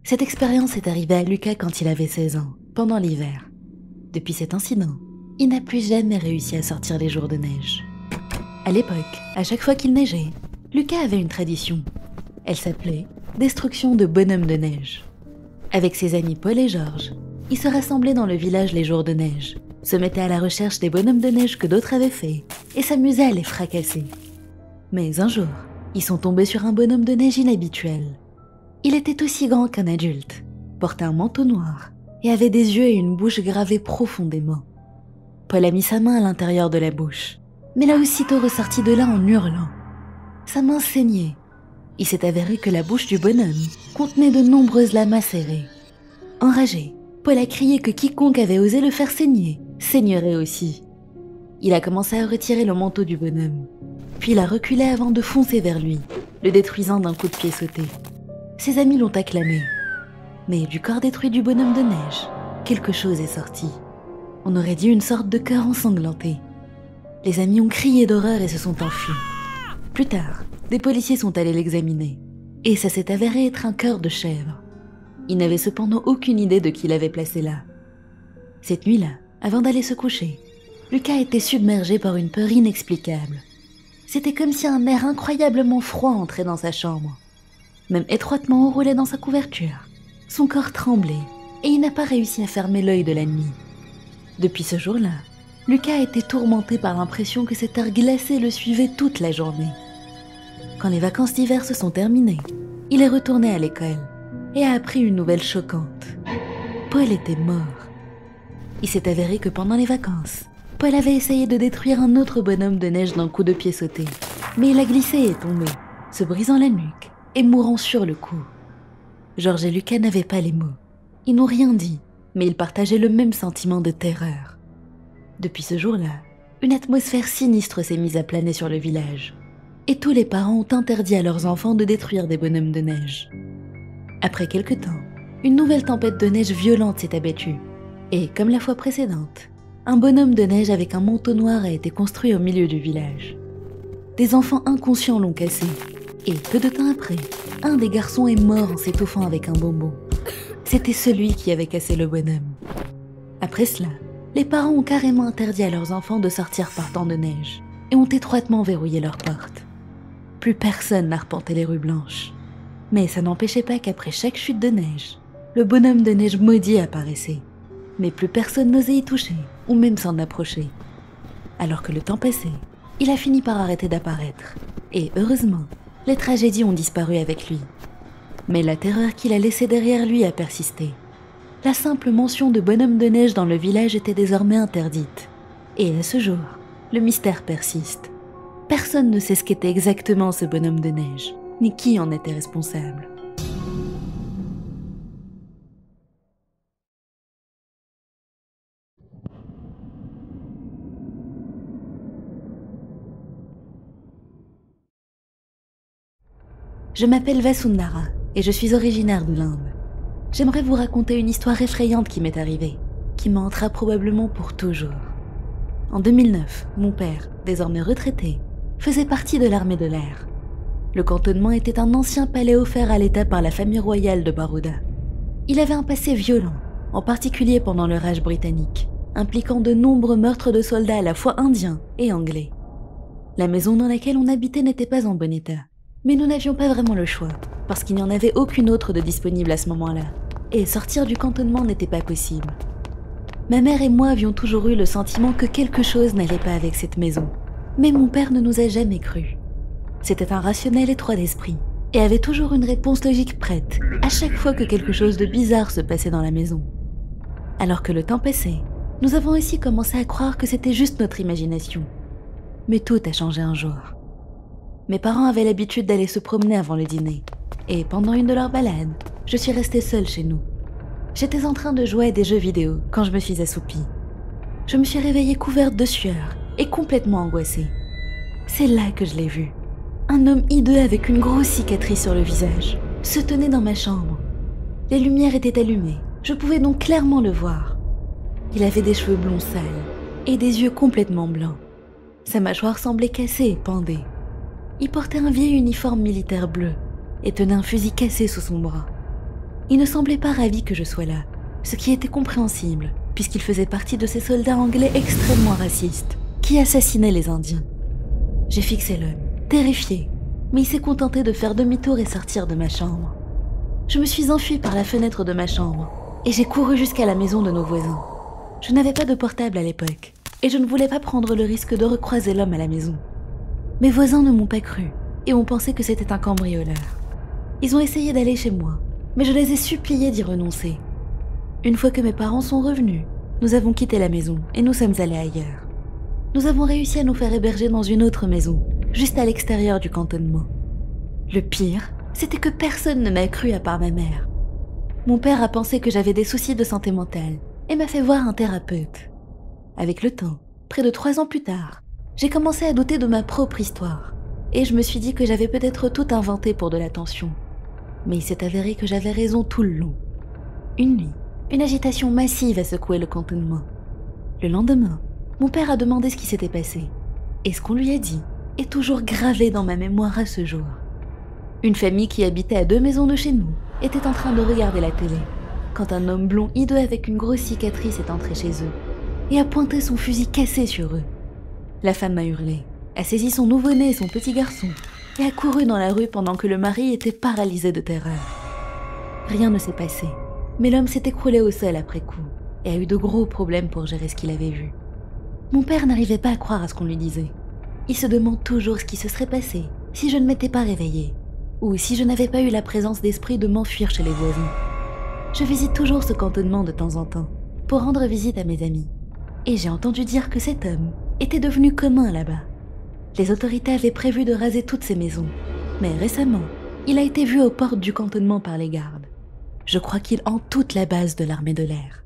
Cette expérience est arrivée à Lucas quand il avait 16 ans, pendant l'hiver. Depuis cet incident, il n'a plus jamais réussi à sortir les jours de neige. À l'époque, à chaque fois qu'il neigeait, Lucas avait une tradition. Elle s'appelait « Destruction de bonhommes de neige ». Avec ses amis Paul et Georges, ils se rassemblaient dans le village les jours de neige, se mettaient à la recherche des bonhommes de neige que d'autres avaient faits et s'amusaient à les fracasser. Mais un jour, ils sont tombés sur un bonhomme de neige inhabituel. Il était aussi grand qu'un adulte, portait un manteau noir et avait des yeux et une bouche gravés profondément. Paul a mis sa main à l'intérieur de la bouche, mais l'a aussitôt ressorti de là en hurlant. Sa main saignait. Il s'est avéré que la bouche du bonhomme contenait de nombreuses lames acérées. Enragé, Paul a crié que quiconque avait osé le faire saigner, saignerait aussi. Il a commencé à retirer le manteau du bonhomme, puis il a reculé avant de foncer vers lui, le détruisant d'un coup de pied sauté. Ses amis l'ont acclamé. Mais du corps détruit du bonhomme de neige, quelque chose est sorti. On aurait dit une sorte de cœur ensanglanté. Les amis ont crié d'horreur et se sont enfuis. Plus tard, des policiers sont allés l'examiner, et ça s'est avéré être un cœur de chèvre. Ils n'avaient cependant aucune idée de qui l'avait placé là. Cette nuit-là, avant d'aller se coucher, Lucas était submergé par une peur inexplicable. C'était comme si un air incroyablement froid entrait dans sa chambre. Même étroitement enroulé dans sa couverture, son corps tremblait et il n'a pas réussi à fermer l'œil de la nuit. Depuis ce jour-là, Lucas a été tourmenté par l'impression que cet air glacé le suivait toute la journée. Quand les vacances d'hiver se sont terminées, il est retourné à l'école et a appris une nouvelle choquante. Paul était mort. Il s'est avéré que pendant les vacances, Paul avait essayé de détruire un autre bonhomme de neige d'un coup de pied sauté, mais il a glissé et est tombé, se brisant la nuque et mourant sur le coup. Georges et Lucas n'avaient pas les mots. Ils n'ont rien dit, mais ils partageaient le même sentiment de terreur. Depuis ce jour-là, une atmosphère sinistre s'est mise à planer sur le village, et tous les parents ont interdit à leurs enfants de détruire des bonhommes de neige. Après quelque temps, une nouvelle tempête de neige violente s'est abattue, et comme la fois précédente, un bonhomme de neige avec un manteau noir a été construit au milieu du village. Des enfants inconscients l'ont cassé, et peu de temps après, un des garçons est mort en s'étouffant avec un bonbon. C'était celui qui avait cassé le bonhomme. Après cela, les parents ont carrément interdit à leurs enfants de sortir par temps de neige et ont étroitement verrouillé leurs portes. Plus personne n'arpentait les rues blanches. Mais ça n'empêchait pas qu'après chaque chute de neige, le bonhomme de neige maudit apparaissait. Mais plus personne n'osait y toucher ou même s'en approcher. Alors que le temps passait, il a fini par arrêter d'apparaître. Et heureusement, les tragédies ont disparu avec lui. Mais la terreur qu'il a laissée derrière lui a persisté. La simple mention de bonhomme de neige dans le village était désormais interdite. Et à ce jour, le mystère persiste. Personne ne sait ce qu'était exactement ce bonhomme de neige, ni qui en était responsable. Je m'appelle Vasundhara et je suis originaire de l'Inde. J'aimerais vous raconter une histoire effrayante qui m'est arrivée, qui m'en hantera probablement pour toujours. En 2009, mon père, désormais retraité, faisait partie de l'armée de l'air. Le cantonnement était un ancien palais offert à l'État par la famille royale de Baroda. Il avait un passé violent, en particulier pendant le Raj britannique, impliquant de nombreux meurtres de soldats à la fois indiens et anglais. La maison dans laquelle on habitait n'était pas en bon état. Mais nous n'avions pas vraiment le choix, parce qu'il n'y en avait aucune autre de disponible à ce moment-là, et sortir du cantonnement n'était pas possible. Ma mère et moi avions toujours eu le sentiment que quelque chose n'allait pas avec cette maison, mais mon père ne nous a jamais cru. C'était un rationnel étroit d'esprit, et avait toujours une réponse logique prête, à chaque fois que quelque chose de bizarre se passait dans la maison. Alors que le temps passait, nous avons aussi commencé à croire que c'était juste notre imagination. Mais tout a changé un jour. Mes parents avaient l'habitude d'aller se promener avant le dîner, et pendant une de leurs balades, je suis restée seule chez nous. J'étais en train de jouer à des jeux vidéo quand je me suis assoupie. Je me suis réveillée couverte de sueur et complètement angoissée. C'est là que je l'ai vu. Un homme hideux avec une grosse cicatrice sur le visage se tenait dans ma chambre. Les lumières étaient allumées, je pouvais donc clairement le voir. Il avait des cheveux blonds sales et des yeux complètement blancs. Sa mâchoire semblait cassée et pendée. Il portait un vieil uniforme militaire bleu et tenait un fusil cassé sous son bras. Il ne semblait pas ravi que je sois là, ce qui était compréhensible, puisqu'il faisait partie de ces soldats anglais extrêmement racistes, qui assassinaient les Indiens. J'ai fixé l'homme, terrifié, mais il s'est contenté de faire demi-tour et sortir de ma chambre. Je me suis enfuie par la fenêtre de ma chambre, et j'ai couru jusqu'à la maison de nos voisins. Je n'avais pas de portable à l'époque, et je ne voulais pas prendre le risque de recroiser l'homme à la maison. Mes voisins ne m'ont pas cru, et ont pensé que c'était un cambrioleur. Ils ont essayé d'aller chez moi, mais je les ai suppliés d'y renoncer. Une fois que mes parents sont revenus, nous avons quitté la maison et nous sommes allés ailleurs. Nous avons réussi à nous faire héberger dans une autre maison, juste à l'extérieur du cantonnement. Le pire, c'était que personne ne m'a cru à part ma mère. Mon père a pensé que j'avais des soucis de santé mentale et m'a fait voir un thérapeute. Avec le temps, près de 3 ans plus tard, j'ai commencé à douter de ma propre histoire et je me suis dit que j'avais peut-être tout inventé pour de l'attention. Mais il s'est avéré que j'avais raison tout le long. Une nuit, une agitation massive a secoué le cantonnement. Le lendemain, mon père a demandé ce qui s'était passé, et ce qu'on lui a dit est toujours gravé dans ma mémoire à ce jour. Une famille qui habitait à 2 maisons de chez nous était en train de regarder la télé, quand un homme blond hideux avec une grosse cicatrice est entré chez eux, et a pointé son fusil cassé sur eux. La femme a hurlé, a saisi son nouveau-né et son petit garçon, et a couru dans la rue pendant que le mari était paralysé de terreur. Rien ne s'est passé, mais l'homme s'est écroulé au sol après coup, et a eu de gros problèmes pour gérer ce qu'il avait vu. Mon père n'arrivait pas à croire à ce qu'on lui disait. Il se demande toujours ce qui se serait passé si je ne m'étais pas réveillée, ou si je n'avais pas eu la présence d'esprit de m'enfuir chez les voisins. Je visite toujours ce cantonnement de temps en temps, pour rendre visite à mes amis, et j'ai entendu dire que cet homme était devenu commun là-bas. Les autorités avaient prévu de raser toutes ces maisons, mais récemment, il a été vu aux portes du cantonnement par les gardes. Je crois qu'il hante toute la base de l'armée de l'air.